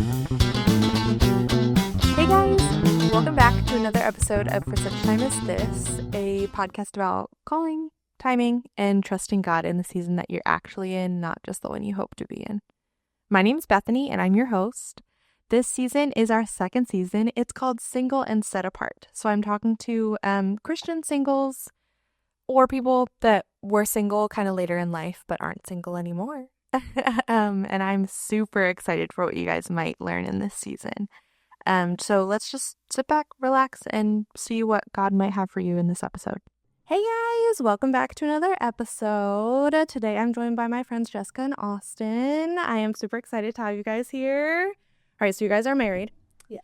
Hey guys, welcome back to another episode of For Such a Time as This, a podcast about calling, timing, and trusting God in the season that you're actually in, not just the one you hope to be in. My name's Bethany, and I'm your host. This season is our second season. It's called Single and Set Apart. So I'm talking to Christian singles or people that were single kind of later in life but aren't single anymore. And I'm super excited for what you guys might learn in this season. So let's just sit back, relax, and see what God might have for you in this episode. Hey guys, welcome back to another episode. Today I'm joined by my friends Jessica and Austin. I am super excited to have you guys here. All right, so you guys are married. Yes.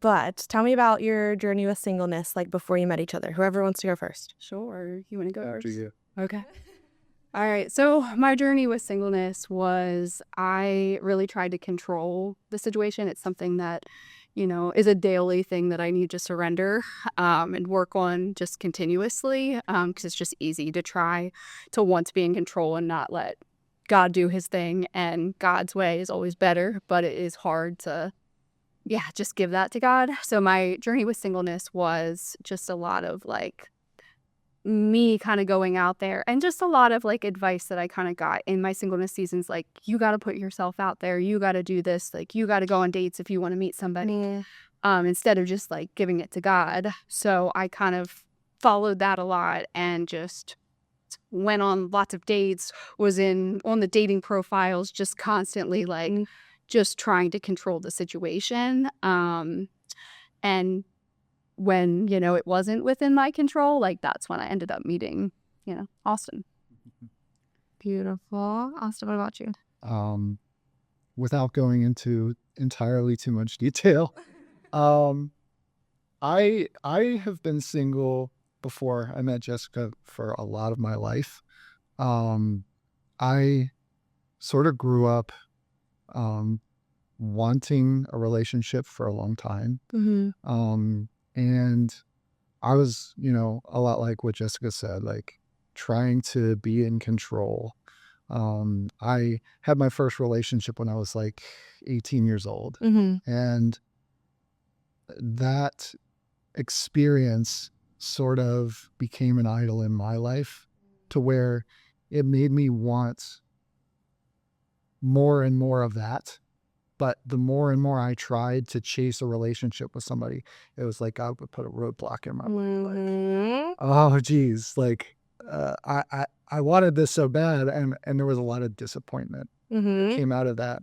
But tell me about your journey with singleness, like before you met each other. Whoever wants to go first. Sure. You want to go After first? you. Okay. All right. So my journey with singleness was I really tried to control the situation. It's something that, is a daily thing that I need to surrender and work on just continuously because it's just easy to try to want to be in control and not let God do his thing. And God's way is always better, but it is hard to just give that to God. So my journey with singleness was just a lot of me kind of going out there and just a lot of advice that I kind of got in my singleness seasons. Like, you got to put yourself out there. You got to do this. You got to go on dates if you want to meet somebody instead of just giving it to God. So I kind of followed that a lot and just went on lots of dates, was on the dating profiles, just constantly just trying to control the situation. And when, it wasn't within my control, that's when I ended up meeting, Austin. Beautiful. Austin, what about you? Without going into entirely too much detail, I have been single before I met Jessica for a lot of my life. I sort of grew up wanting a relationship for a long time. And I was, a lot like what Jessica said, trying to be in control. I had my first relationship when I was 18 years old. And that experience sort of became an idol in my life to where it made me want more and more of that. But the more and more I tried to chase a relationship with somebody, it was like God would put a roadblock in my way. Oh, geez. I wanted this so bad. And there was a lot of disappointment that came out of that.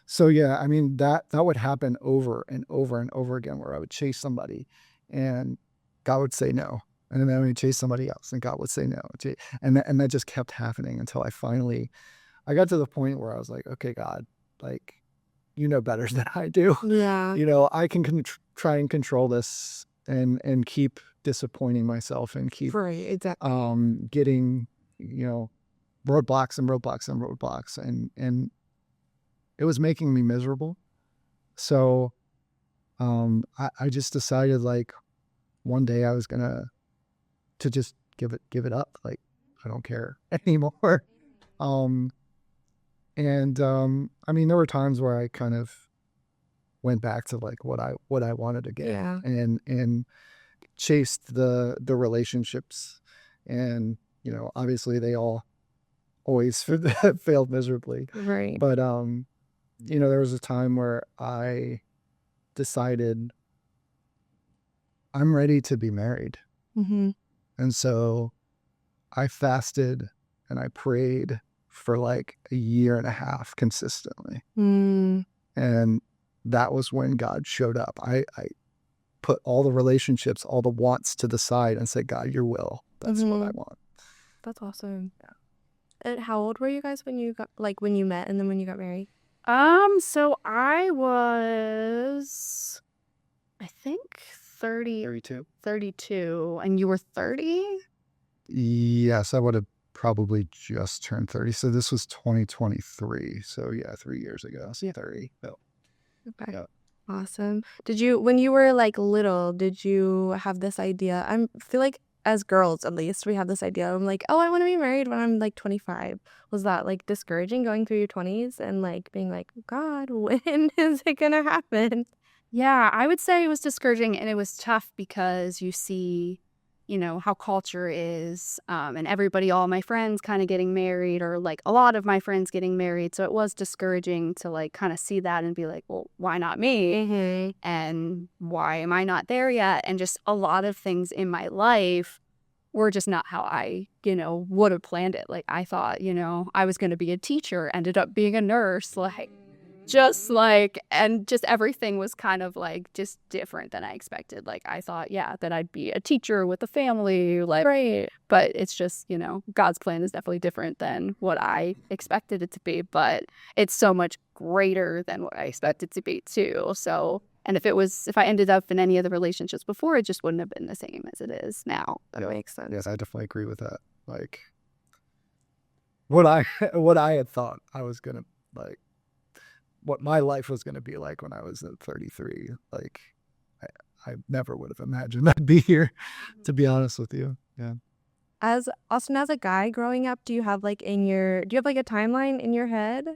So, yeah, I mean, that would happen over and over and over again, where I would chase somebody and God would say no. And then I would chase somebody else and God would say no. And that just kept happening until I got to the point where I was like, okay, God, you know better than I do. Yeah. I can try and control this and keep disappointing myself and keep getting, roadblocks and roadblocks and roadblocks. And it was making me miserable. So I just decided one day I was going to just give it up. I don't care anymore. And I mean, there were times where I kind of went back to what I wanted to get and chased the relationships, and obviously they all always failed miserably. Right. But there was a time where I decided I'm ready to be married. And so I fasted and I prayed for a year and a half consistently. And that was when God showed up. I put all the relationships, all the wants to the side and said, God, your will. That's what I want. That's awesome. Yeah. And how old were you guys when you got when you met and then when you got married? So I was, I think 32, and you were 30? Yes, I would have probably just turned 30. So this was 2023. So yeah, 3 years ago. So 30. Oh. Okay. Yeah. Awesome. When you were little, did you have this idea? I feel like as girls, at least, we have this idea. I'm like, oh, I want to be married when I'm like 25. Was that like discouraging going through your 20s and like being like, God, when is it gonna happen? Yeah, I would say it was discouraging, and it was tough because you see, how culture is, and everybody, all my friends kind of getting married, or like a lot of my friends getting married. So it was discouraging to like kind of see that and be like, well, why not me? Mm-hmm. And why am I not there yet? And just a lot of things in my life were just not how I, would have planned it. Like I thought, I was going to be a teacher, ended up being a nurse, and just everything was kind of like just different than I expected. Like I thought, yeah, that I'd be a teacher with a family, like, Right. but it's just, God's plan is definitely different than what I expected it to be, but it's so much greater than what I expected to be too. So, and if I ended up in any of the relationships before, it just wouldn't have been the same as it is now. That makes sense. Yes, I definitely agree with that. Like what I what I had thought I was gonna like what my life was gonna be like when I was at 33. Like I never would have imagined I'd be here, to be honest with you. Yeah. As Austin, as a guy growing up, do you have like a timeline in your head?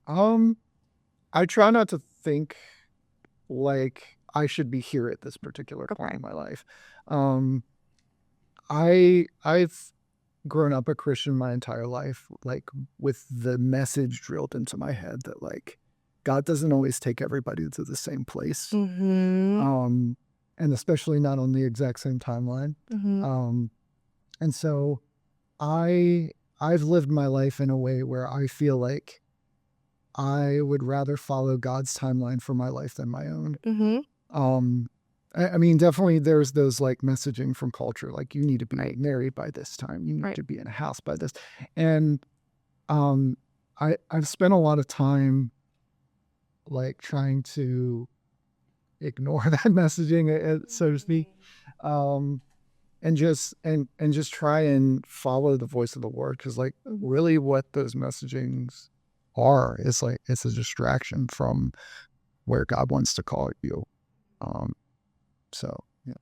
I try not to think like I should be here at this particular point in my life. I've grown up a Christian my entire life, like with the message drilled into my head that like God doesn't always take everybody to the same place. Mm-hmm. And especially not on the exact same timeline. Mm-hmm. And so I've lived my life in a way where I feel like I would rather follow God's timeline for my life than my own. Mm-hmm. I mean, definitely there's those like messaging from culture, like you need to be married by this time, you need to be in a house by this. And I've spent a lot of time like trying to ignore that messaging, so to speak, and just try and follow the voice of the Lord, because like really what those messagings are is like it's a distraction from where God wants to call you. So yeah.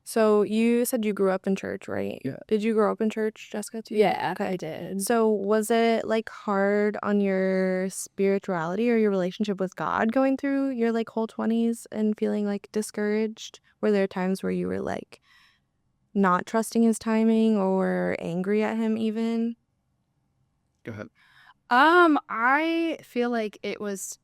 So you said you grew up in church, right? Yeah. Did you grow up in church, Jessica, too? Yeah, I did. So was it like hard on your spirituality or your relationship with God going through your like whole 20s and feeling like discouraged? Were there times where you were like not trusting his timing or angry at him even? Go ahead. I feel like it was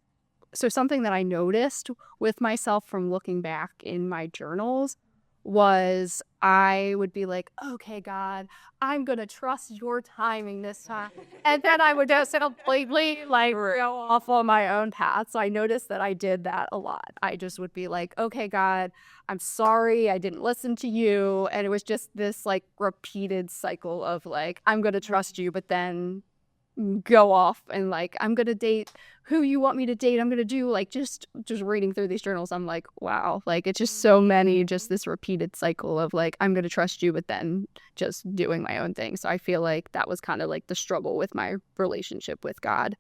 something that I noticed with myself from looking back in my journals was I would be like, okay, God, I'm going to trust your timing this time. And then I would just completely like go off on my own path. So I noticed that I did that a lot. I just would be like, okay, God, I'm sorry, I didn't listen to you. And it was just this like repeated cycle of like, I'm going to trust you, but then go off and like I'm gonna date who you want me to date. I'm gonna do like just reading through these journals, I'm like, wow, like it's just so many, just this repeated cycle of like I'm gonna trust you but then just doing my own thing. So I feel like that was kind of like the struggle with my relationship with God.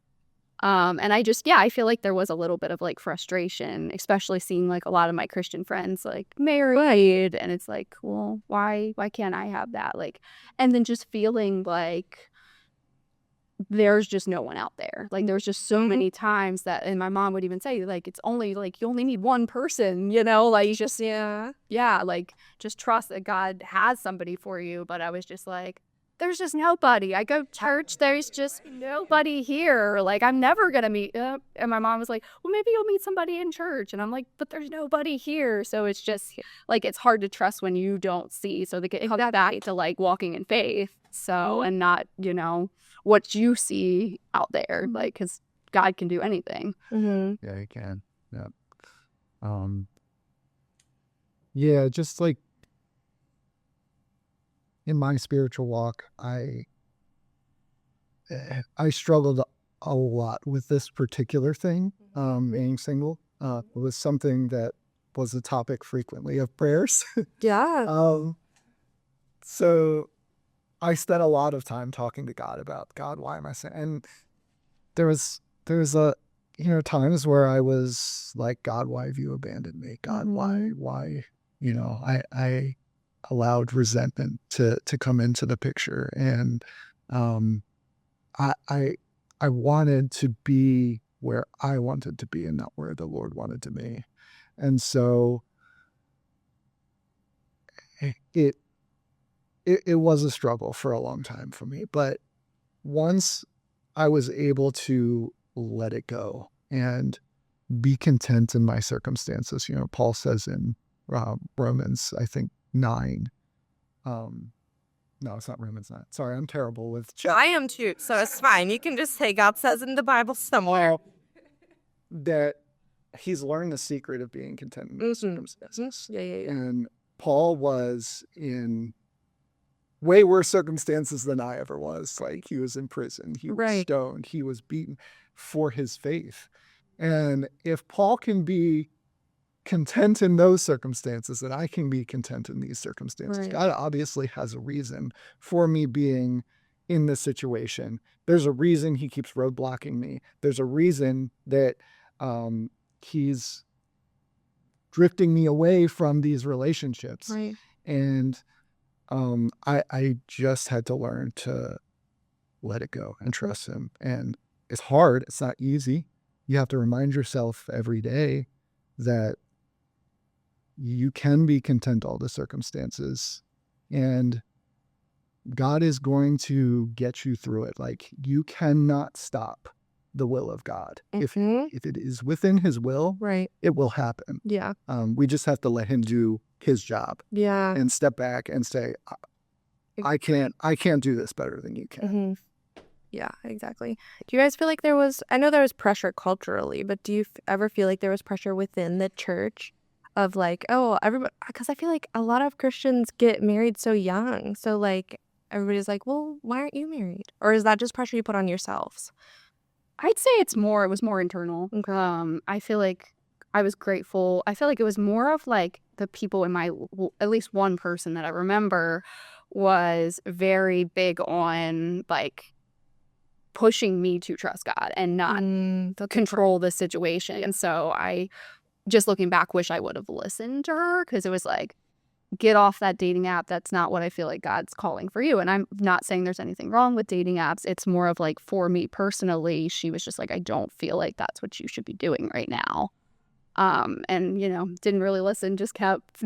And I feel like there was a little bit of like frustration, especially seeing like a lot of my Christian friends like married, and it's like, well, why can't I have that? Like, and then just feeling like there's just no one out there. Like there's just so many times that, and my mom would even say like, it's only like, you only need one person, like just, like just trust that God has somebody for you. But I was just like, there's just nobody. I go to church, there's just nobody here. Like I'm never going to meet up. And my mom was like, well, maybe you'll meet somebody in church. And I'm like, but there's nobody here. So it's just like, it's hard to trust when you don't see. So it comes back to like walking in faith. So, and not, what you see out there, like, because God can do anything. Mm-hmm. Yeah, he can. Yeah. Yeah, just like in my spiritual walk, I struggled a lot with this particular thing. Being single was something that was a topic frequently of prayers. Yeah. So I spent a lot of time talking to God about, God, why am I saying? And there was a times where I was like, God, why have you abandoned me? God, why I allowed resentment to come into the picture. And I wanted to be where I wanted to be and not where the Lord wanted to be. And so it was a struggle for a long time for me. But once I was able to let it go and be content in my circumstances, Paul says in Romans, I think 9. No, it's not Romans 9. Sorry, I'm terrible with. I am too, so it's fine. You can just say God says in the Bible somewhere that he's learned the secret of being content in circumstances. Yeah. And Paul was in way worse circumstances than I ever was. Like, he was in prison, he was stoned, he was beaten for his faith. And if Paul can be content in those circumstances, then I can be content in these circumstances. God obviously has a reason for me being in this situation. There's a reason he keeps roadblocking me. There's a reason that he's drifting me away from these relationships. And I just had to learn to let it go and trust him. And it's hard. It's not easy. You have to remind yourself every day that you can be content all the circumstances, and God is going to get you through it. Like, you cannot stop the will of God. If it is within his will, it will happen. We just have to let him do his job. And step back and say, I can't do this better than you can. Yeah, exactly. Do you guys feel like I know there was pressure culturally, but do you ever feel like there was pressure within the church of like, oh, everybody, because I feel like a lot of Christians get married so young. So like, everybody's like, well, why aren't you married? Or is that just pressure you put on yourselves? I'd say it was more internal. I feel like I was grateful. I feel like it was more of like the people in at least one person that I remember was very big on like pushing me to trust God and not control the situation. And so I, just looking back, wish I would have listened to her, because it was like, get off that dating app. That's not what I feel like God's calling for you. And I'm not saying there's anything wrong with dating apps. It's more of like, for me personally, she was just like, I don't feel like that's what you should be doing right now. And, didn't really listen, just kept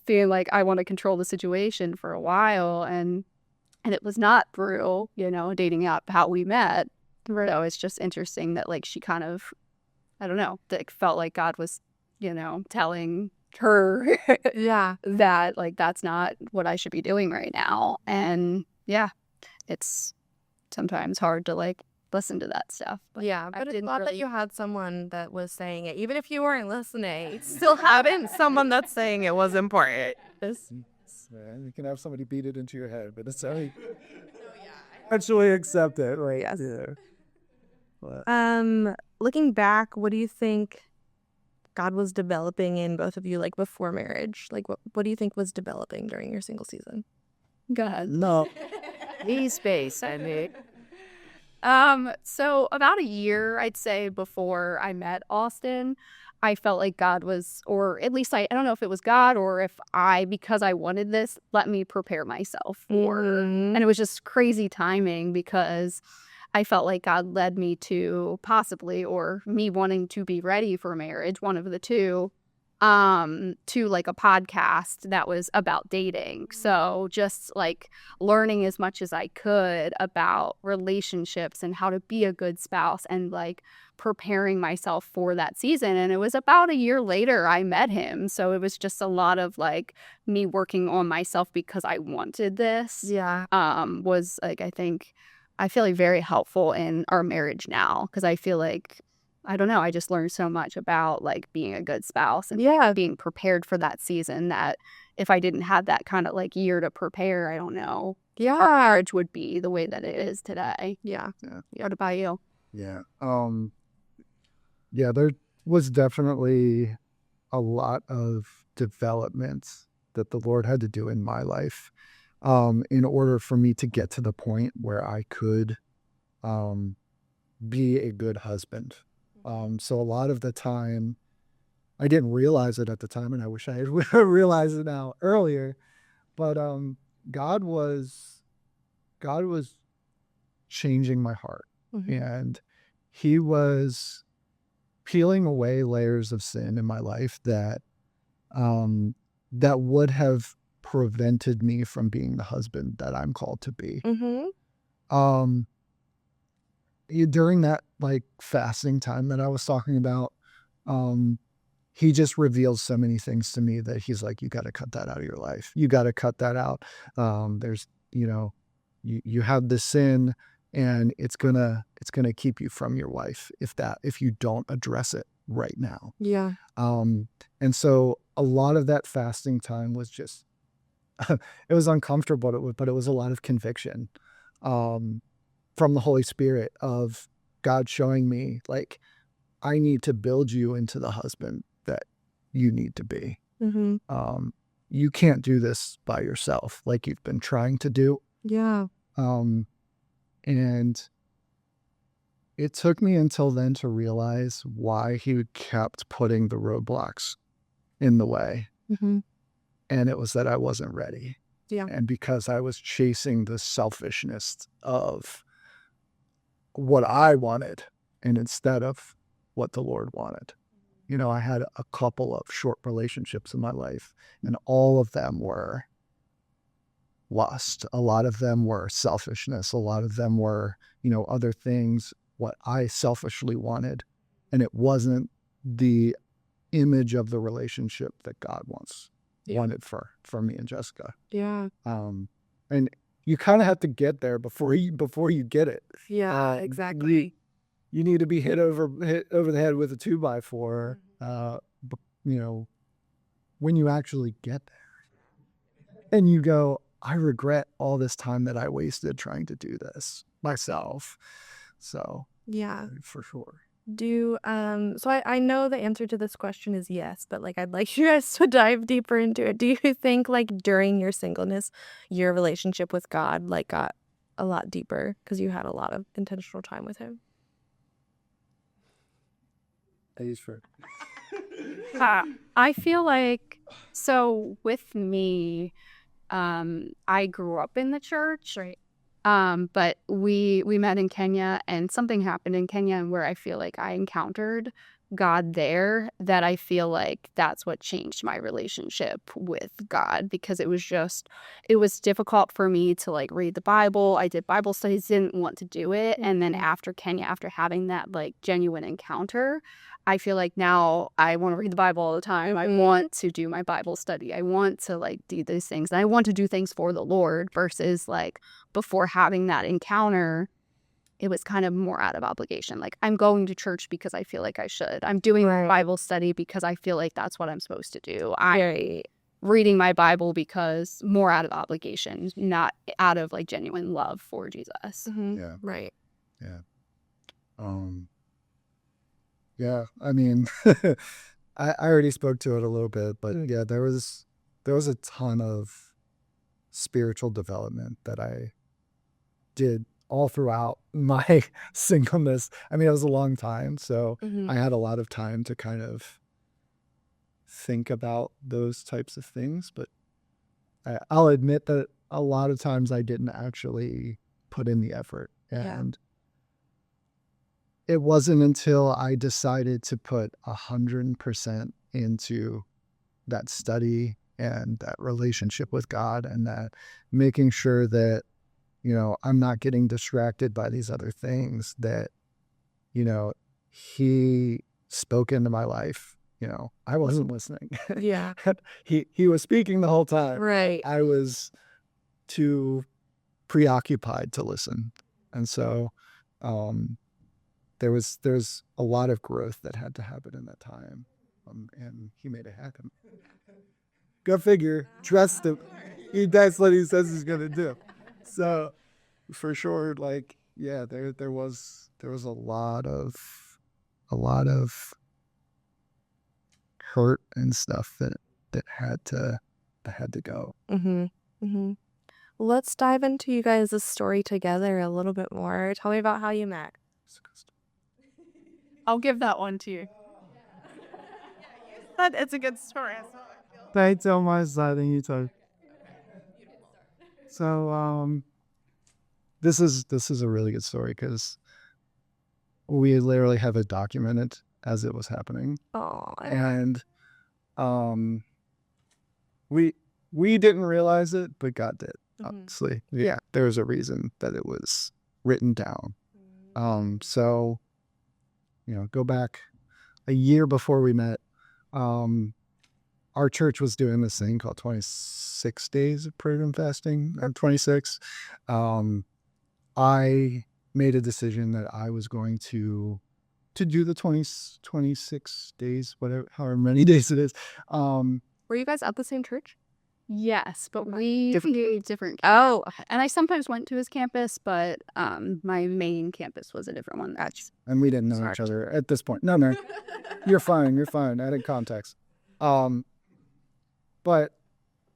feeling like I want to control the situation for a while. And it was not through, a dating app how we met. So it's just interesting that like she kind of, I don't know, that felt like God was, telling her that like that's not what I should be doing right now. And it's sometimes hard to like listen to that stuff. But it's glad that you had someone that was saying it. Even if you weren't listening, still having someone that's saying it was important. You can have somebody beat it into your head, but it's sorry. Actually accept it, right? Looking back, what do you think God was developing in both of you, like before marriage? Like, what do you think was developing during your single season? God. No. Need space, I mean. So about a year, I'd say, before I met Austin, I felt like God was, or at least I don't know if it was God or if because I wanted this, let me prepare myself for. And it was just crazy timing, because I felt like God led me to possibly, or me wanting to be ready for marriage, one of the two, to like a podcast that was about dating. So just like learning as much as I could about relationships and how to be a good spouse, and like preparing myself for that season. And it was about a year later I met him. So it was just a lot of like me working on myself because I wanted this. Was like, I feel like very helpful in our marriage now, because I feel like, I don't know, I just learned so much about like being a good spouse and being prepared for that season, that if I didn't have that kind of like year to prepare, I don't know, our marriage would be the way that it is today. What about you? There was definitely a lot of development that the Lord had to do in my life in order for me to get to the point where I could be a good husband. So a lot of the time, I didn't realize it at the time, and I wish I had realized it now earlier, But God was changing my heart, and he was peeling away layers of sin in my life that that would have prevented me from being the husband that I'm called to be. Um, during that like fasting time that I was talking about, he just revealed so many things to me that he's like, you got to cut that out of your life. You got to cut that out. There's, you have this sin, and it's gonna keep you from your wife if you don't address it right now. Yeah. And so a lot of that fasting time was just, it was uncomfortable, but it was a lot of conviction, from the Holy Spirit of God showing me like, I need to build you into the husband that you need to be. You can't do this by yourself like you've been trying to do. Yeah. And it took me until then to realize why he kept putting the roadblocks in the way. And it was that I wasn't ready. Yeah. And because I was chasing the selfishness of what I wanted, and instead of what the Lord wanted. I had a couple of short relationships in my life, and all of them were lust. A lot of them were selfishness. A lot of them were, other things, what I selfishly wanted. And it wasn't the image of the relationship that God wanted for me and Jessica. Yeah. And you kind of have to get there before you get it. Yeah, exactly. You need to be hit over the head with a 2x4, when you actually get there. And you go, I regret all this time that I wasted trying to do this myself. So yeah, for sure. So I know the answer to this question is yes, but like I'd like you guys to dive deeper into it. Do you think like during your singleness, your relationship with God like got a lot deeper because you had a lot of intentional time with him? I feel like, so with me, I grew up in the church, right? But we met in Kenya, and something happened in Kenya where I feel like I encountered God there, that I feel like that's what changed my relationship with God, because it was difficult for me to like read the Bible. I did Bible studies, didn't want to do it. And then after Kenya, after having that like genuine encounter, I feel like now I want to read the Bible all the time. I want to do my Bible study. I want to like do these things. And I want to do things for the Lord, versus like before having that encounter, it was kind of more out of obligation. Like, I'm going to church because I feel like I should. I'm doing my Bible study because I feel like that's what I'm supposed to do. I'm reading my Bible because more out of obligation, not out of like genuine love for Jesus. Yeah. Right. Yeah. Yeah. I mean, I already spoke to it a little bit, but yeah, there was a ton of spiritual development that I did all throughout my singleness. I mean, it was a long time, so I had a lot of time to kind of think about those types of things, but I'll admit that a lot of times I didn't actually put in the effort. And it wasn't until I decided to put 100% into that study and that relationship with God, and that making sure that, I'm not getting distracted by these other things, that, he spoke into my life. I wasn't listening. Yeah. He was speaking the whole time. Right. I was too preoccupied to listen. And so there's a lot of growth that had to happen in that time. And he made it happen. Go figure. Trust him. That's what he says he's gonna do. So for sure, like, yeah, there was a lot of hurt and stuff that had to go. Let's dive into you guys' story together a little bit more. Tell me about how you met. I'll give that one to you. But it's a good story. I tell my side and you talk. So this is a really good story because we literally have it documented as it was happening. Oh. And we didn't realize it, but God did. Obviously, yeah, there's a reason that it was written down. So go back a year before we met. Our church was doing this thing called 26 days of prayer and fasting. 26. I made a decision that I was going to do the 26 days, whatever, however many days it is. Were you guys at the same church? Yes, but we different. Oh, and I sometimes went to his campus, but my main campus was a different one. And we didn't know each other at this point. No, you're fine. You're fine. Added context. But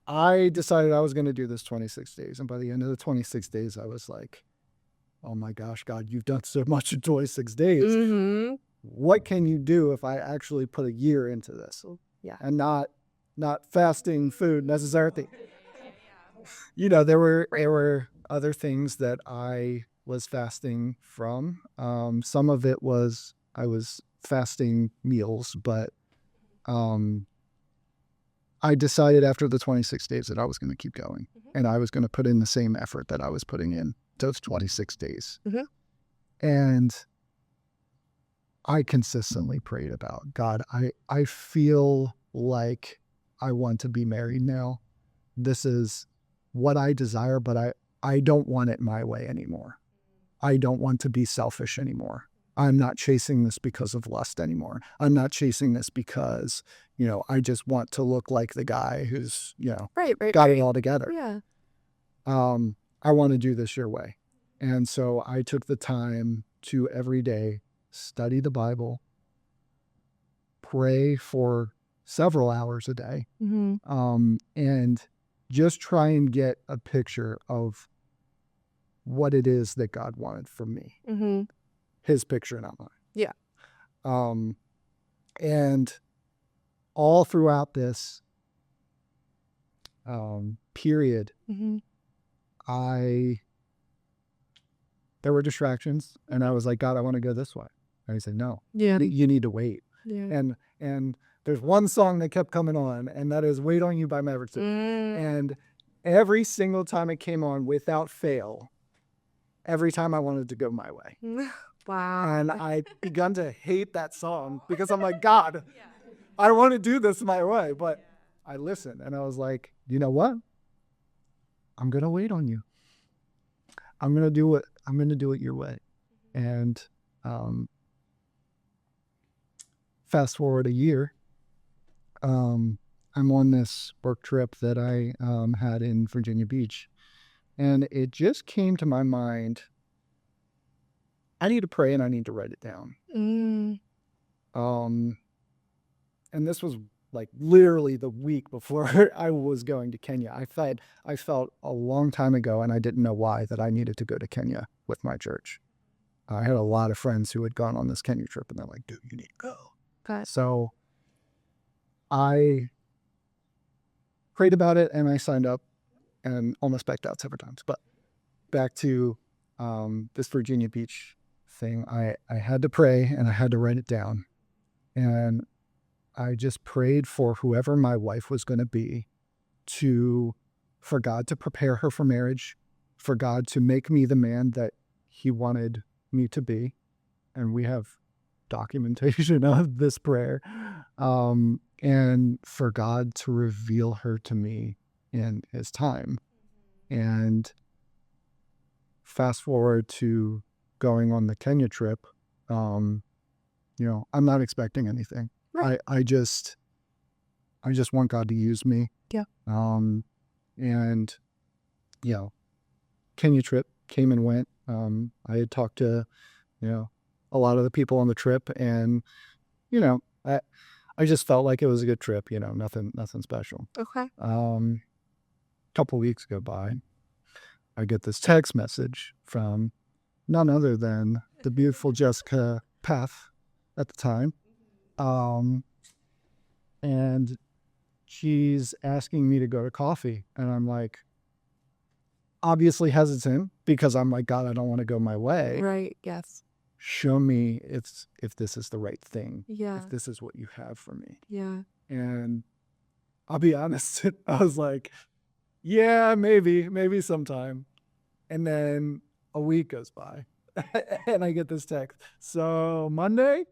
I decided I was going to do this 26 days, and by the end of the 26 days, I was like, "Oh my gosh, God, you've done so much in 26 days. What can you do if I actually put a year into this?" Yeah, and not fasting food necessarily. There were other things that I was fasting from. Some of it was I was fasting meals, but I decided after the 26 days that I was going to keep going, and I was going to put in the same effort that I was putting in those 26 days. And I consistently prayed about, God, I feel like I want to be married now. This is what I desire, but I don't want it my way anymore. I don't want to be selfish anymore. I'm not chasing this because of lust anymore. I'm not chasing this because, I just want to look like the guy who's, got it all together. Yeah. I want to do this your way. And so I took the time to every day study the Bible, pray for several hours a day, and just try and get a picture of what it is that God wanted from me. His picture, not mine. Yeah. And all throughout this period, there were distractions, and I was like, God, I want to go this way. And he said, no, you need to wait. Yeah. And there's one song that kept coming on, and that is Wait on You by Mavericks. And every single time it came on without fail, every time I wanted to go my way. Wow. And I begun to hate that song because I'm like, God, I don't want to do this my way. But I listened, and I was like, you know what? I'm going to wait on you. I'm going to do it your way. And fast forward a year, I'm on this work trip that I had in Virginia Beach, and it just came to my mind, I need to pray and I need to write it down. And this was like literally the week before I was going to Kenya. I felt a long time ago, and I didn't know why, that I needed to go to Kenya with my church. I had a lot of friends who had gone on this Kenya trip, and they're like, dude, you need to go. Okay. So I prayed about it, and I signed up and almost backed out several times. But back to this Virginia Beach thing, I had to pray and I had to write it down. And I just prayed for whoever my wife was going to be, for God to prepare her for marriage, for God to make me the man that he wanted me to be. And we have documentation of this prayer. And for God to reveal her to me in his time. And fast forward to going on the Kenya trip, I'm not expecting anything. Right. I just want God to use me. Yeah. And Kenya trip came and went. I had talked to, a lot of the people on the trip, and, I just felt like it was a good trip, nothing special. Okay. Couple weeks go by. I get this text message from none other than the beautiful Jessica Path at the time. And she's asking me to go to coffee. And I'm like, obviously hesitant because I'm like, God, I don't want to go my way. Right. Yes. Show me if this is the right thing. Yeah. If this is what you have for me. Yeah. And I'll be honest, I was like, yeah, maybe sometime. And then a week goes by and I get this text. So Monday?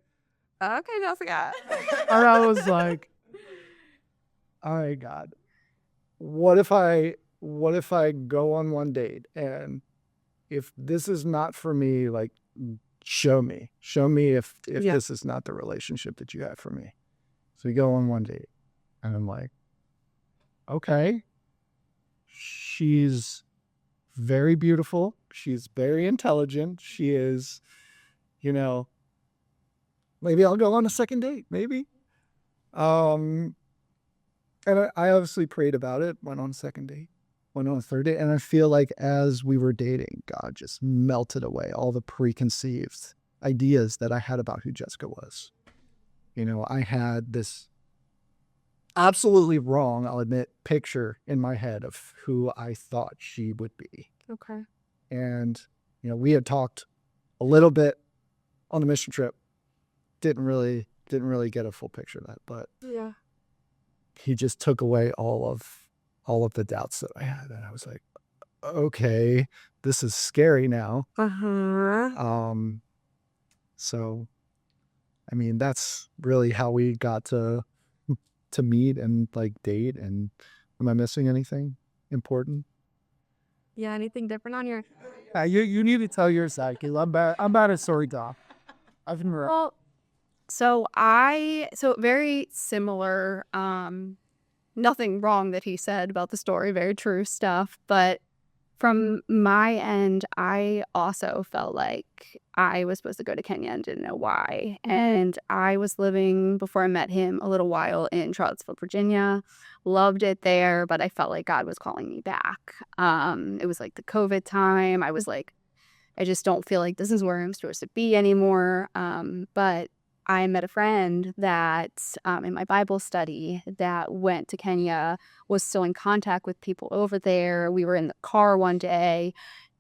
Okay, Jessica. And I was like, all right, God, what if I go on one date, and if this is not for me, like, show me if Yeah. this is not the relationship that you have for me. So we go on one date, and I'm like, okay, she's very beautiful. She's very intelligent. She is, maybe I'll go on a second date, maybe. And I obviously prayed about it, went on a second date, went on a third date. And I feel like as we were dating, God just melted away all the preconceived ideas that I had about who Jessica was. I had this absolutely wrong, I'll admit, picture in my head of who I thought she would be. Okay. And, we had talked a little bit on the mission trip. Didn't really get a full picture of that, but Yeah. he just took away all of the doubts that I had. And I was like, okay, this is scary now. So, I mean, that's really how we got to meet and like date. And am I missing anything important? Yeah. Anything different on your? You need to tell your side, because I'm bad at story talk. I've been Well, so very similar, nothing wrong that he said about the story, very true stuff. But from my end, I also felt like I was supposed to go to Kenya and didn't know why. And I was living, before I met him, a little while in Charlottesville, Virginia. Loved it there, but I felt like God was calling me back. It was like the COVID time. I was like, I just don't feel like this is where I'm supposed to be anymore. But I met a friend that in my Bible study that went to Kenya, was still in contact with people over there. We were in the car one day,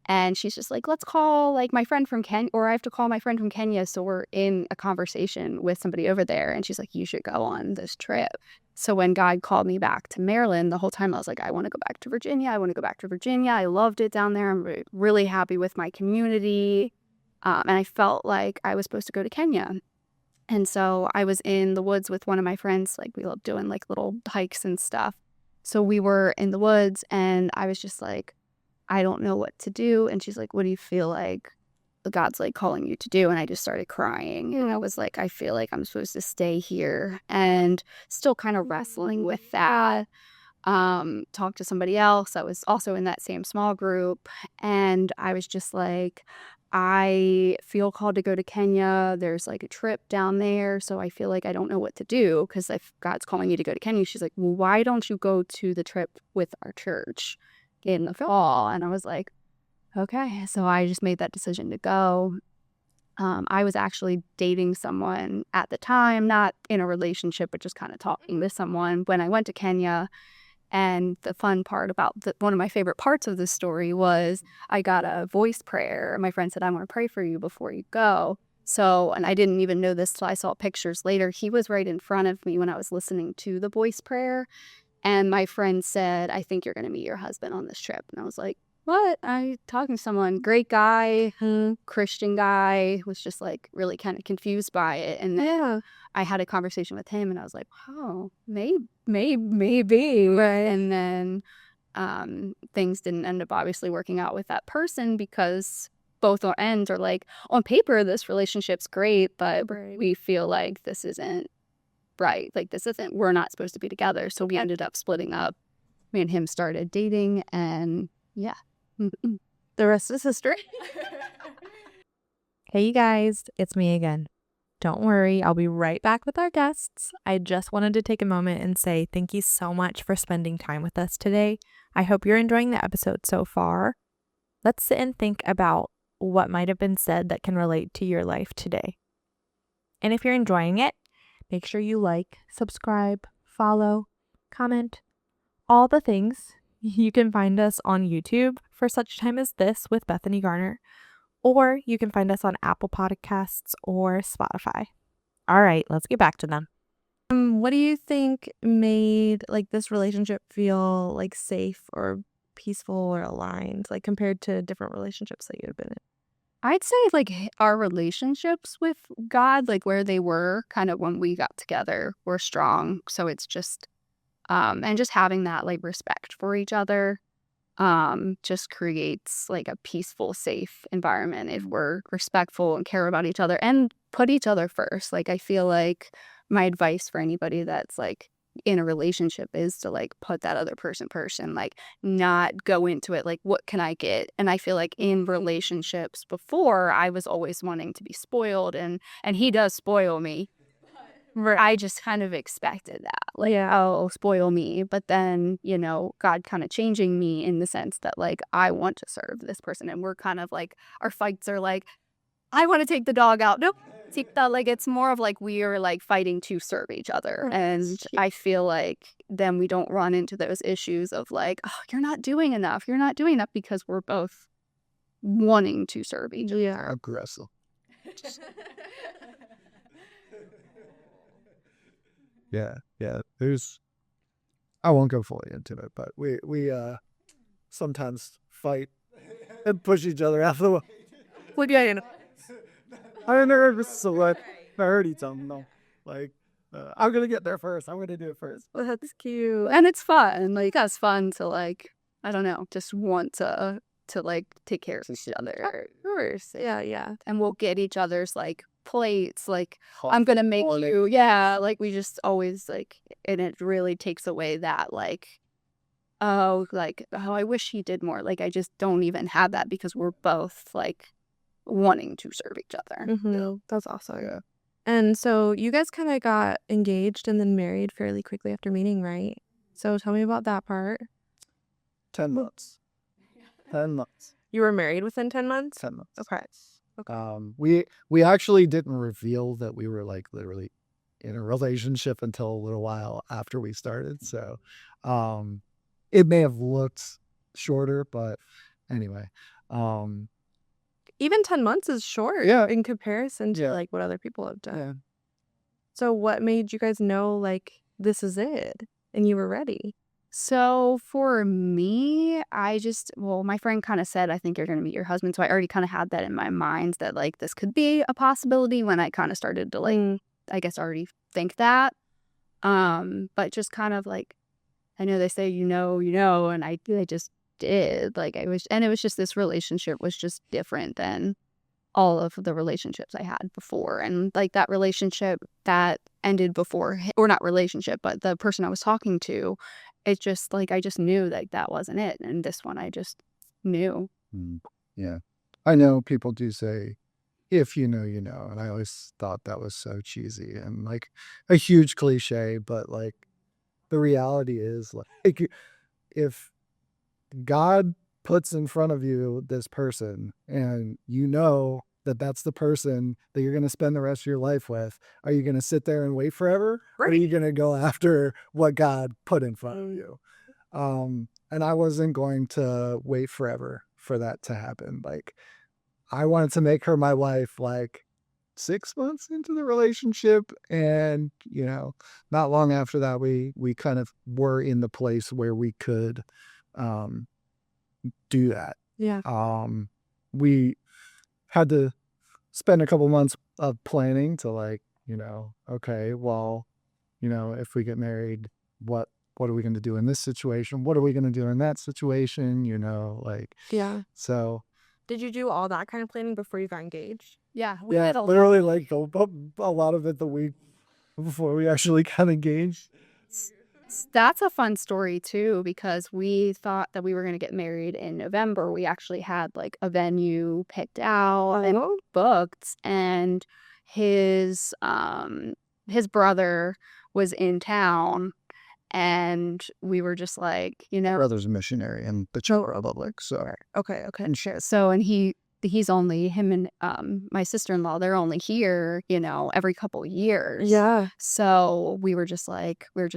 and she's just like, let's call like my friend from Kenya, or I have to call my friend from Kenya. So we're in a conversation with somebody over there, and she's like, you should go on this trip. So when God called me back to Maryland, the whole time I was like, I want to go back to Virginia. I want to go back to Virginia. I loved it down there. I'm really happy with my community. And I felt like I was supposed to go to Kenya. And so I was in the woods with one of my friends. Like, we love doing like little hikes and stuff. So we were in the woods, and I was just like, I don't know what to do. And she's like, what do you feel like God's like calling you to do? And I just started crying. And I was like, I feel like I'm supposed to stay here, and still kind of wrestling with that. Talked to somebody else that was also in that same small group. And I was just like, I feel called to go to Kenya. There's like a trip down there. So I feel like I don't know what to do, because if God's calling you to go to Kenya, she's like, well, why don't you go to the trip with our church in the fall? And I was like, okay. So I just made that decision to go. I was actually dating someone at the time, not in a relationship, but just kind of talking to someone when I went to Kenya. And the fun part about one of my favorite parts of this story was I got a voice prayer. My friend said, I want to pray for you before you go. So, and I didn't even know this till I saw pictures later. He was right in front of me when I was listening to the voice prayer. And my friend said, I think you're going to meet your husband on this trip. And I was like, what? I talking to someone, great guy, Christian guy, was just like really kind of confused by it. And then I had a conversation with him, and I was like, oh, maybe. Right. And then things didn't end up obviously working out with that person, because both our ends are like, on paper, this relationship's great, but we feel like this isn't right. Like, we're not supposed to be together. So we ended up splitting up. Me and him started dating, and yeah. The rest is history. Hey, you guys, it's me again. Don't worry, I'll be right back with our guests. I just wanted to take a moment and say thank you so much for spending time with us today. I hope you're enjoying the episode so far. Let's sit and think about what might have been said that can relate to your life today. And if you're enjoying it, make sure you like, subscribe, follow, comment, all the things. You can find us on YouTube for Such Time as This with Bethany Garner, or you can find us on Apple Podcasts or Spotify. All right, let's get back to them. What do you think made like this relationship feel like safe or peaceful or aligned, like compared to different relationships that you've been in? I'd say like our relationships with God, like where they were kind of when we got together, were strong. So it's just and just having that like respect for each other just creates like a peaceful, safe environment if we're respectful and care about each other and put each other first. Like I feel like my advice for anybody that's like in a relationship is to like put that other person first and like not go into it like what can I get. And I feel like in relationships before I was always wanting to be spoiled and he does spoil me. I just kind of expected that, like, oh, spoil me. But then, you know, God kind of changing me in the sense that, like, I want to serve this person. And we're kind of like, our fights are like, I want to take the dog out. Nope. Like, it's more of like we are like fighting to serve each other. And I feel like then we don't run into those issues of like, oh, you're not doing enough. You're not doing enough because we're both wanting to serve each other. Yeah. Aggressive. Yeah. I won't go fully into it, but we sometimes fight and push each other out of the way. What do you know? I never select party something. No, like I'm gonna get there first. I'm gonna do it first. Well, that's cute, and it's fun. Like that's fun to like. I don't know, just want to like take care of each other. Of course, yeah. And we'll get each other's like plates. Like I'm gonna make you. Yeah, like we just always like, and it really takes away that like. Oh, I wish he did more. Like, I just don't even have that because we're both, like, wanting to serve each other. Mm-hmm. That's awesome. Yeah. And so you guys kind of got engaged and then married fairly quickly after meeting, right? So tell me about that part. 10 months. 10 months. You were married within 10 months? 10 months. Okay. We actually didn't reveal that we were, like, literally in a relationship until a little while after we started. So, it may have looked shorter, but anyway. Even 10 months is short in comparison to like what other people have done. Yeah. So what made you guys know like this is it and you were ready? So for me, my friend kind of said, I think you're going to meet your husband. So I already kind of had that in my mind that like this could be a possibility when I kind of started to like, I guess already think that. But just kind of like, I know they say, you know, and I just did. Like it was just this relationship was just different than all of the relationships I had before. And like that relationship that ended before, or not relationship, but the person I was talking to, it's just like, I just knew like that wasn't it. And this one, I just knew. Yeah. I know people do say, if you know, you know. And I always thought that was so cheesy and like a huge cliche, but like, the reality is like if God puts in front of you this person and you know that that's the person that you're going to spend the rest of your life with, are you going to sit there and wait forever? Right. Or are you going to go after what God put in front of you? And I wasn't going to wait forever for that to happen. Like I wanted to make her my wife like 6 months into the relationship, and you know, not long after that we kind of were in the place where we could do that. We had to spend a couple months of planning to like, you know, okay, well, you know, if we get married, what are we going to do in this situation, what are we going to do in that situation, you know, like so. Did you do all that kind of planning before you got engaged? Yeah, literally like a lot of it the week before we actually got engaged. That's a fun story too, because we thought that we were going to get married in November. We actually had like a venue picked out and booked, and his brother was in town, and we were just like, you know, brother's a missionary in the Czech Republic, so okay. So and he he's only, him and my sister-in-law, they're only here, every couple years. Yeah. So we were just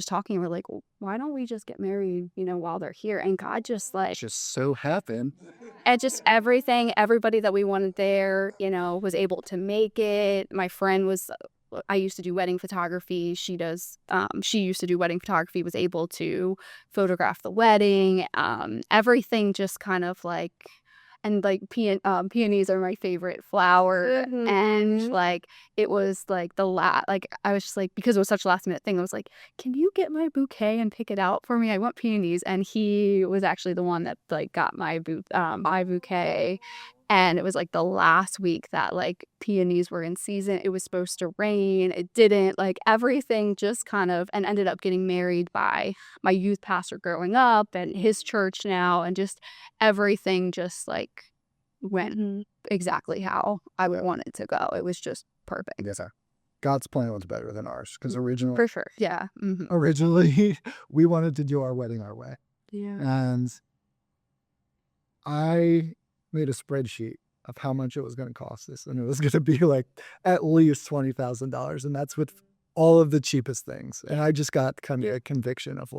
talking, we're like, well, why don't we just get married, while they're here? And God just Just so happened. and just everybody that we wanted there, was able to make it. My friend I used to do wedding photography. She used to do wedding photography, was able to photograph the wedding. Everything just kind of and peonies are my favorite flower. Mhm. And it was I was just because it was such a last minute thing, I was like, can you get my bouquet and pick it out for me? I want peonies. And he was actually the one that got my bouquet. And it was the last week that peonies were in season. It was supposed to rain. It didn't. Everything just kind of, and ended up getting married by my youth pastor growing up and his church now. And just everything just went exactly how I would want it to go. It was just perfect. Yeah. God's plan was better than ours, because originally, For sure. Yeah. originally we wanted to do our wedding our way. Yeah. And I made a spreadsheet of how much it was going to cost us, and it was going to be at least $20,000, and that's with all of the cheapest things. And I just got kind of a conviction of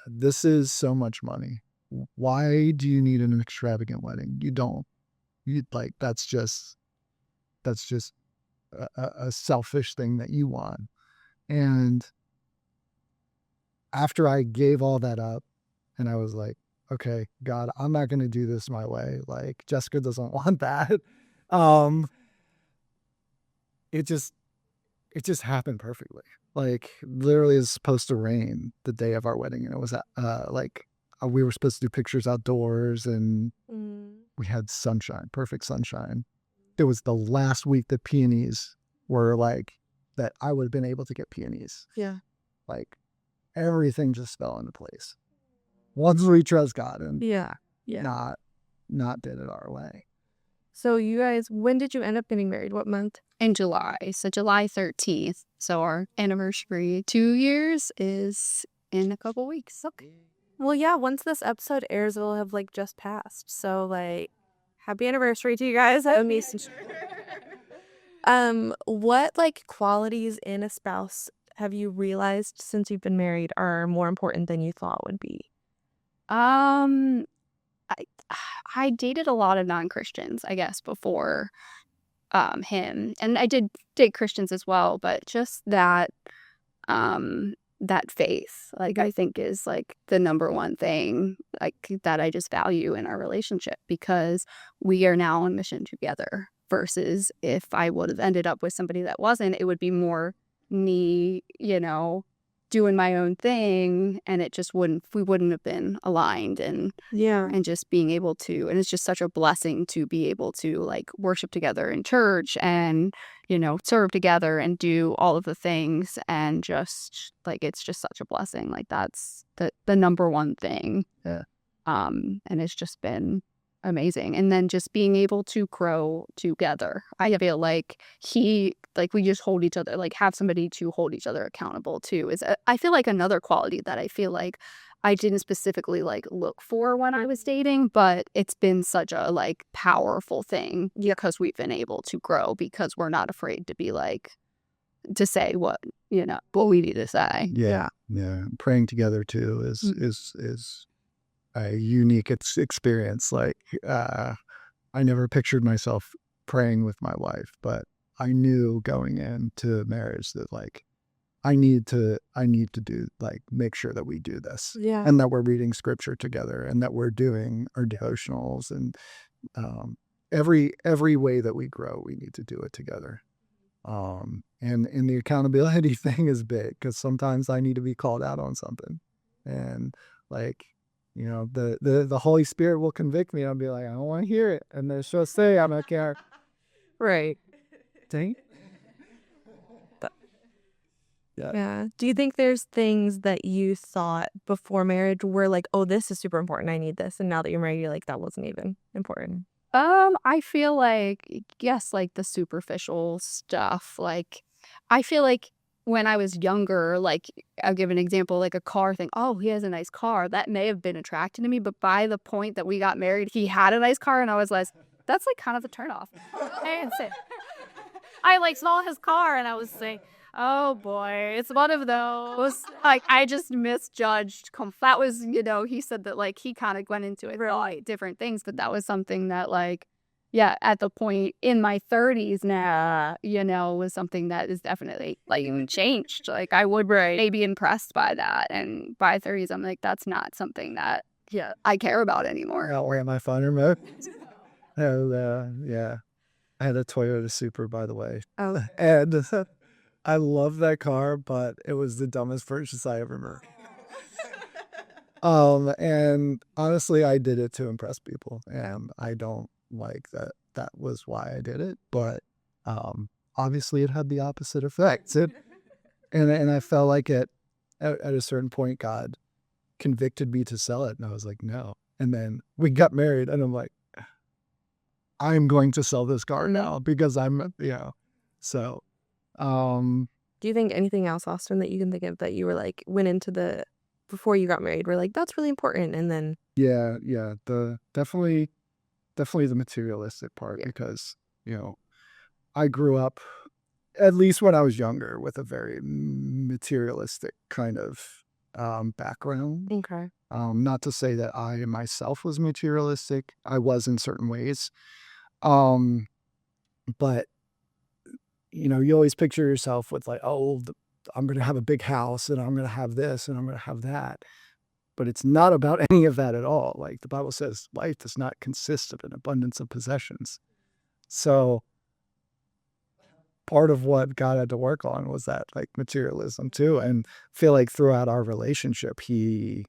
this is so much money. Why do you need an extravagant wedding? You don't. That's just a selfish thing that you want. And after I gave all that up, and I was like, okay, God, I'm not going to do this my way. Jessica doesn't want that. It just happened perfectly. Literally, it's supposed to rain the day of our wedding, and it was we were supposed to do pictures outdoors, and we had sunshine, perfect sunshine. It was the last week that peonies were that I would have been able to get peonies. Yeah. Everything just fell into place once we trust God and Yeah. not did it our way. So you guys, when did you end up getting married? What month? In July. So July 13th. So our anniversary, 2 years, is in a couple weeks. Okay. Well, yeah, once this episode airs, it'll have just passed. So happy anniversary to you guys. What qualities in a spouse have you realized since you've been married are more important than you thought would be? I dated a lot of non-Christians, I guess, before him, and I did date Christians as well, but just that faith, I think is the number one thing that I just value in our relationship, because we are now on mission together, versus if I would have ended up with somebody that wasn't, it would be more me, doing my own thing, and we wouldn't have been aligned. And just being able to, and it's just such a blessing to be able to worship together in church and serve together and do all of the things, and just it's just such a blessing. That's the number one thing. And it's just been amazing. And then just being able to grow together. I feel we just hold each other, have somebody to hold each other accountable to, is I feel another quality that I feel I didn't specifically look for when I was dating, but it's been such a powerful thing, because we've been able to grow, because we're not afraid to be to say what we need to say. Yeah. Praying together too is a unique experience. I never pictured myself praying with my wife, but I knew going into marriage that I need to do make sure that we do this, and that we're reading scripture together, and that we're doing our devotionals, and every way that we grow, we need to do it together. And the accountability thing is big, because sometimes I need to be called out on something, and the Holy Spirit will convict me. I'll be like, I don't want to hear it, and then she'll say, I don't care. Right. Dang. Yeah. Do you think there's things that you thought before marriage were oh, this is super important, I need this, and now that you're married, you're that wasn't even important? I feel yes, the superficial stuff. I feel when I was younger, like, I'll give an example, like a car thing. Oh, he has a nice car. That may have been attracting to me, but by the point that we got married, he had a nice car, and I was like, that's like kind of a turnoff. And so I like saw his car, and I was saying, oh boy, it's one of those. Like, I just misjudged. That was, he said that like he kind of went into it really different things, but that was something that like, yeah, at the point in my 30s now, was something that is definitely like changed. Like, I would maybe impressed by that. And by 30s, I'm like, that's not something that I care about anymore. Not wearing my phone remote. Yeah. I had a Toyota Supra, by the way. Oh. And I love that car, but it was the dumbest purchase I ever made. And honestly, I did it to impress people, and I don't like that. That was why I did it, but obviously, it had the opposite effect. And I felt like at a certain point, God convicted me to sell it, and I was like, no. And then we got married, and I'm like, I'm going to sell this car now because so. Do you think anything else, Austin, that you can think of that you were like went into before you got married, we're like, that's really important, and then Yeah, the definitely the materialistic part, because I grew up, at least when I was younger, with a very materialistic kind of background. Okay. Not to say that I myself was materialistic. I was in certain ways. But you always picture yourself with like, oh, I'm going to have a big house, and I'm going to have this, and I'm going to have that. But it's not about any of that at all. Like the Bible says, life does not consist of an abundance of possessions. So part of what God had to work on was that like materialism too. And I feel like throughout our relationship, he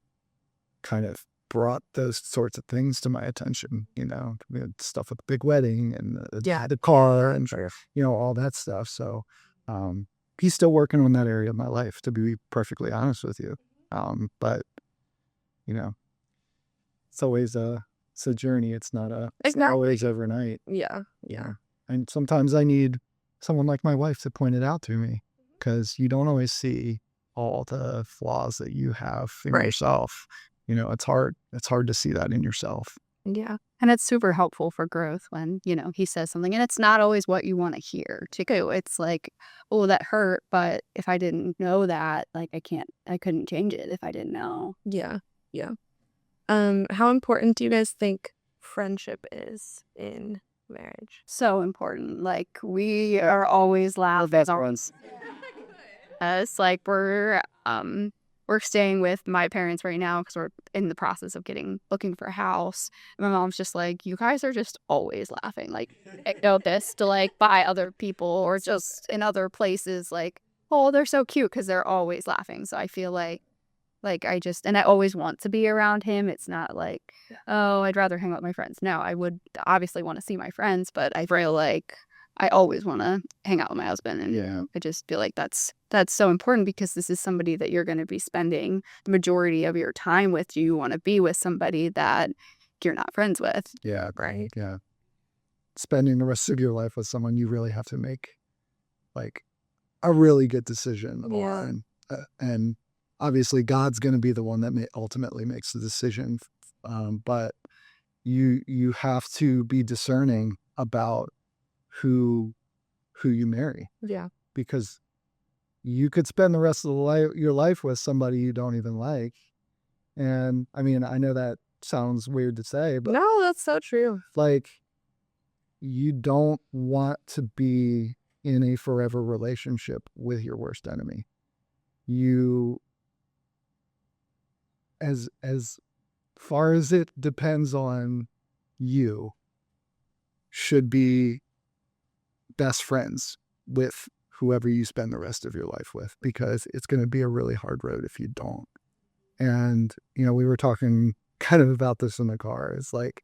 kind of brought those sorts of things to my attention, we had stuff with the big wedding and the car and, all that stuff. So he's still working on that area of my life, to be perfectly honest with you. But it's always it's a journey. It's not always overnight. Yeah. And sometimes I need someone like my wife to point it out to me, because you don't always see all the flaws that you have in yourself. It's hard to see that in yourself. Yeah. And it's super helpful for growth when, he says something, and it's not always what you want to hear too. It's like, oh, that hurt, but if I didn't know that, like I couldn't change it if I didn't know. Yeah. How important do you guys think friendship is in marriage? So important. Like, we are always laughing. It's like we're staying with my parents right now because we're in the process of looking for a house. And my mom's just like, you guys are just always laughing. Like, this to like buy other people or just in other places. Like, oh, they're so cute because they're always laughing. So I feel like I always want to be around him. It's not like, oh, I'd rather hang out with my friends. No, I would obviously want to see my friends, but I feel like I always want to hang out with my husband. And I just feel like that's so important, because this is somebody that you're going to be spending the majority of your time with. You want to be with somebody that you're not friends with. Yeah. Right. Yeah. Spending the rest of your life with someone, you really have to make like a really good decision on. And obviously God's going to be the one that ultimately makes the decision. But you have to be discerning about who you marry. Yeah. Because you could spend the rest of your life with somebody you don't even like. And I mean, I know that sounds weird to say, but no, that's so true. Like, you don't want to be in a forever relationship with your worst enemy. You, as far as it depends on you, should be best friends with whoever you spend the rest of your life with, because it's going to be a really hard road if you don't. And, we were talking kind of about this in the car. It's like,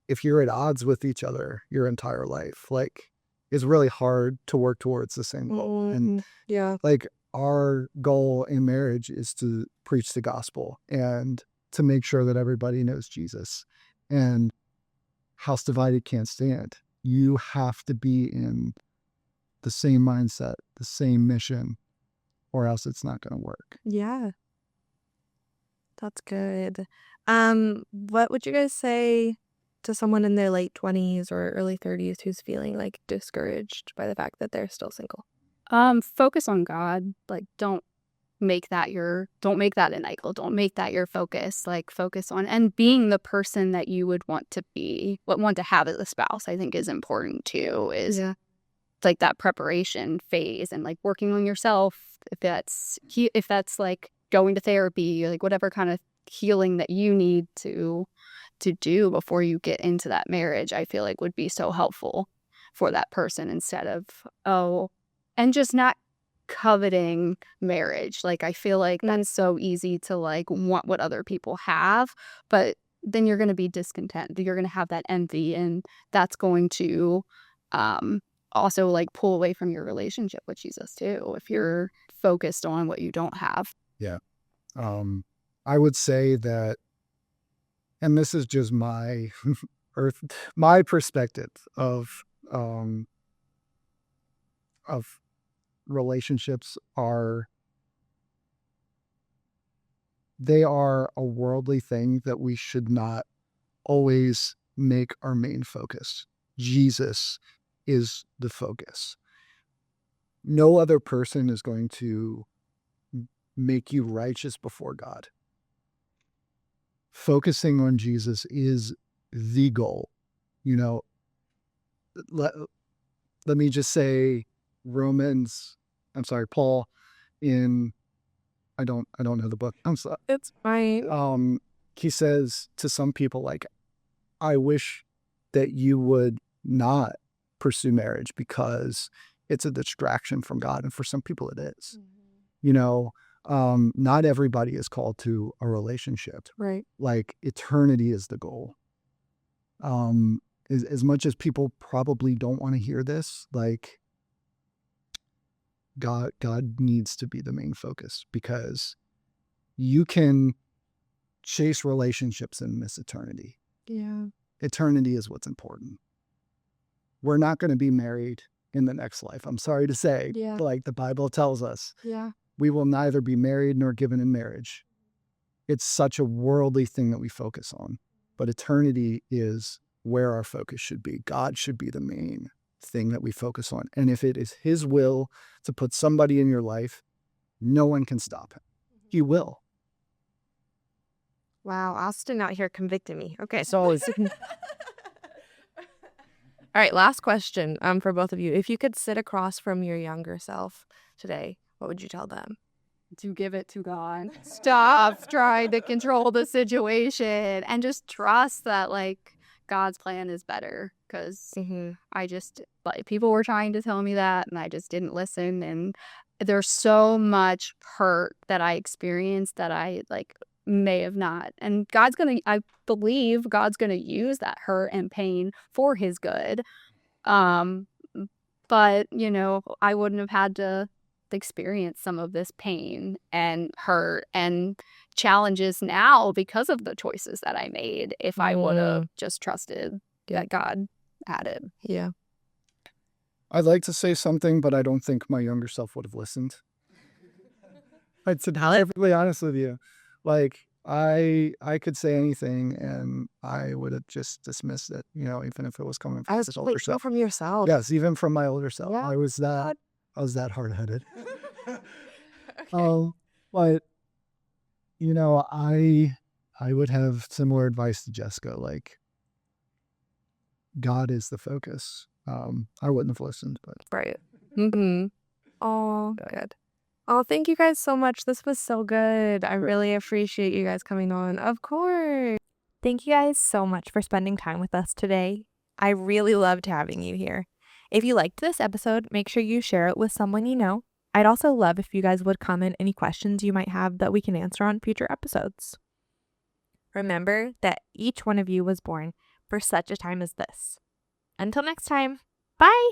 if you're at odds with each other your entire life, like, it's really hard to work towards the same goal. And like, our goal in marriage is to preach the gospel and to make sure that everybody knows Jesus. And house divided can't stand. You have to be in the same mindset, the same mission, or else it's not going to work. Yeah. That's good. What would you guys say to someone in their late 20s or early 30s who's feeling like discouraged by the fact that they're still single? Focus on God. Like, don't make that an idol. Don't make that your focus. Like, focus on and being the person that you would want to have as a spouse, I think is important too, is like that preparation phase and like working on yourself. If that's like going to therapy, like whatever kind of healing that you need to do before you get into that marriage, I feel like would be so helpful for that person, instead of, and just not coveting marriage. Like, I feel like that's so easy to like want what other people have, but then you're going to be discontent. You're going to have that envy, and that's going to also like pull away from your relationship with Jesus too, if you're focused on what you don't have. Yeah. I would say that, and this is just my my perspective of relationships, they are a worldly thing that we should not always make our main focus. Jesus is the focus. No other person is going to make you righteous before God. Focusing on Jesus is the goal. You know, let me just say Paul in, I don't know the book. I'm sorry. It's fine. He says to some people, like, I wish that you would not pursue marriage because it's a distraction from God. And for some people it is. You know, not everybody is called to a relationship. Right. Like, eternity is the goal. As much as people probably don't want to hear this, like, God needs to be the main focus, because you can chase relationships and miss eternity. Yeah. Eternity is what's important. We're not going to be married in the next life. I'm sorry to say, like the Bible tells us. Yeah. We will neither be married nor given in marriage. It's such a worldly thing that we focus on. But eternity is where our focus should be. God should be the main thing that we focus on. And if it is His will to put somebody in your life, no one can stop Him. He will. Wow, Austin out here convicting me. Okay, so all right, last question for both of you. If you could sit across from your younger self today, what would you tell them? To give it to God. Stop trying to control the situation and just trust that like God's plan is better. Because I just, like, people were trying to tell me that, and I just didn't listen. And there's so much hurt that I experienced that I like may have not. And I believe God's gonna use that hurt and pain for His good. But you know, I wouldn't have had to experience some of this pain and hurt and challenges now because of the choices that I made if I would have just trusted that God had it. Yeah. I'd like to say something, but I don't think my younger self would have listened. I'd be perfectly honest with you. Like, I could say anything and I would have just dismissed it, you know, even if it was coming from his older self. From yourself. Yes, even from my older self. Yeah. I was that hard-headed. Okay. But you know, I would have similar advice to Jessica. Like, God is the focus. I wouldn't have listened, but Right. Oh, good. Oh, thank you guys so much. This was so good. I really appreciate you guys coming on. Of course. Thank you guys so much for spending time with us today. I really loved having you here. If you liked this episode, make sure you share it with someone you know. I'd also love if you guys would comment any questions you might have that we can answer on future episodes. Remember that each one of you was born for such a time as this. Until next time, bye!